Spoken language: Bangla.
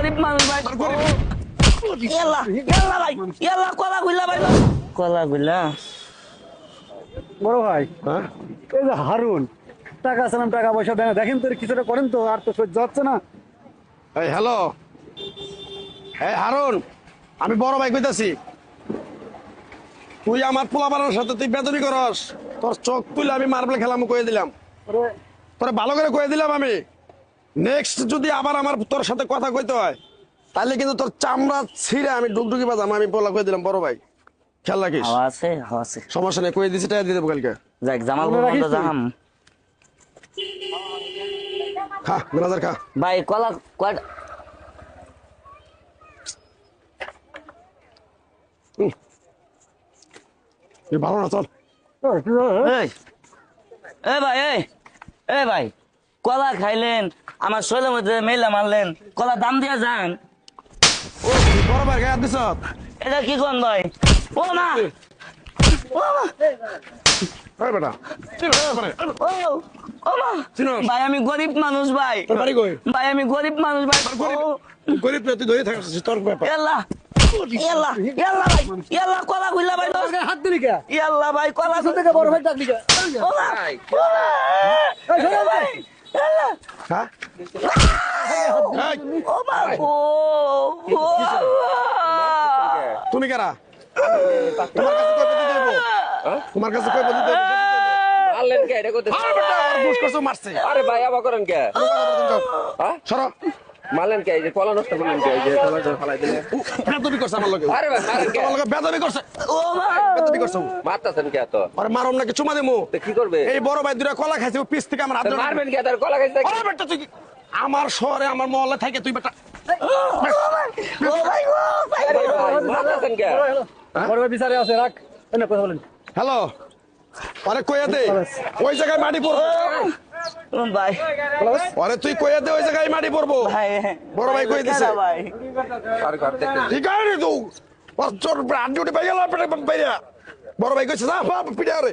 গরিব মানুষ ভাই। ইয়াল্লা ইয়াল্লা ভাই, ইয়াল্লা কলা গুলা ভাই, কলা গুলা। বড় ভাই, হ্যাঁ এই যে হারুন, টাকা চালাম, টাকা পয়সা দেন, দেখেন তো কিছুটা করেন তো, আর তো সহ্য হচ্ছে না। এই হ্যালো, এই হারুন, আমি বড় ভাই কইতাছি। তুই আমার পোলাপানের সাথে তুই বেদবি করস, তোর চোখ তুলে আমি মার্বেল খেলাম কয়ে দিলাম, ওরে, তোরে ভালো করে কয়ে দিলাম আমি। নেক্সট যদি আবার আমার তোর সাথে কথা কইতে হয় তাহলে কিন্তু তোর চামড়া ছিঁড়ে আমি ডুগডুগি বাজাম। আমি পোলা কয়ে দিলাম বড় ভাই, খেয়াল রাখিস। হাওয়া আছে, হাওয়া আছে। সমস্যা নেই, কয়ে দিছি, টাকা দিয়ে দেবো কালকে। যাক জামাল মনে রাখিস বন্ধ তুই। জাহাম খা ম্যানেজার খা। ভাই, কলা কয়টা? তুই ভালো না, চল। এই এ ভাই, এ ভাই, কলা খাইলেন, আমার শরীরের মধ্যে মেলা মারলেন, কলা দাম দিয়ে যান। ও তুই বড় ভাই গায়ে হাত দিছ। এটা কি কোন ভাই? ও মা, ও মা, এই বেটা, ও ও মা। চিনোস? ভাই আমি গরিব মানুষ ভাই, তোর বাড়ি কই? ভাই আমি গরিব মানুষ ভাই। গরিব, গরিব না, তুই ধরে থাকিস, তোর ব্যাপার। ইয়াল্লা ইয়াল্লা ইয়াল্লা ভাই, ইয়াল্লা কলা গুলা ভাই, তোর গায়ে হাত দিলি কে? ইয়াল্লা ভাই কলা আসল থেকে বড় ভাই ডাকলি কে? ও মা, ও মা। এই শোনো ভাই, ইয়াল্লা, হ্যাঁ এই, ও মা, ও ও তুমি কারা? তোমার কাছে কই পদ্ধতি দেবো? তোমার কাছে কই পদ্ধতি দেবো? মারলেন কে এটা করতে? আরে বেটা, আর বুঝ করছো, মারছে। আরে ভাই আবার করেন কে? হ্যাঁ? সরো। মারলেন কে? এই যে কলা নষ্ট করলেন কে? এই যে কলা ফালাই দিলেন। বেদবি করছে আমার লগে। আরে ভাই মারেন কে? আমার লগে বেদবি করছে। ও মা। বেদবি করছে। মারতাছেন কে তো? আরে মারম নাকি চুমা দেমু? তো কি করবে? এই বড় ভাই দুটা কলা খাইছে, ও পিস থেকে আমার হাত তো ধরে। মারবেন কে? তার কলা খাইছে আরে বেটা, তুই কি- আমার শহরে আমার মহল্লা থাকে, তুই বেটা ও ভাই, ও ভাই, আরে ভাই মারতাছেন কে? বড় ভাই বিচারে আছে, রাখ। এই না, কথা বলেন। হ্যালো, আরে কইয়া দে ওই জায়গায় মাটি পড়বো। ও ভাই, আরে তুই কইয়া দে ওই জায়গায় মাটি পড়বো। ভাই বড় ভাই কই দিছে। ভাই, আর ঘর দেখতে ঠিক আছে তুই, তোর আড্ডি উঠে পাইয়া বড় ভাই কইছে, যা পিঠে আরে।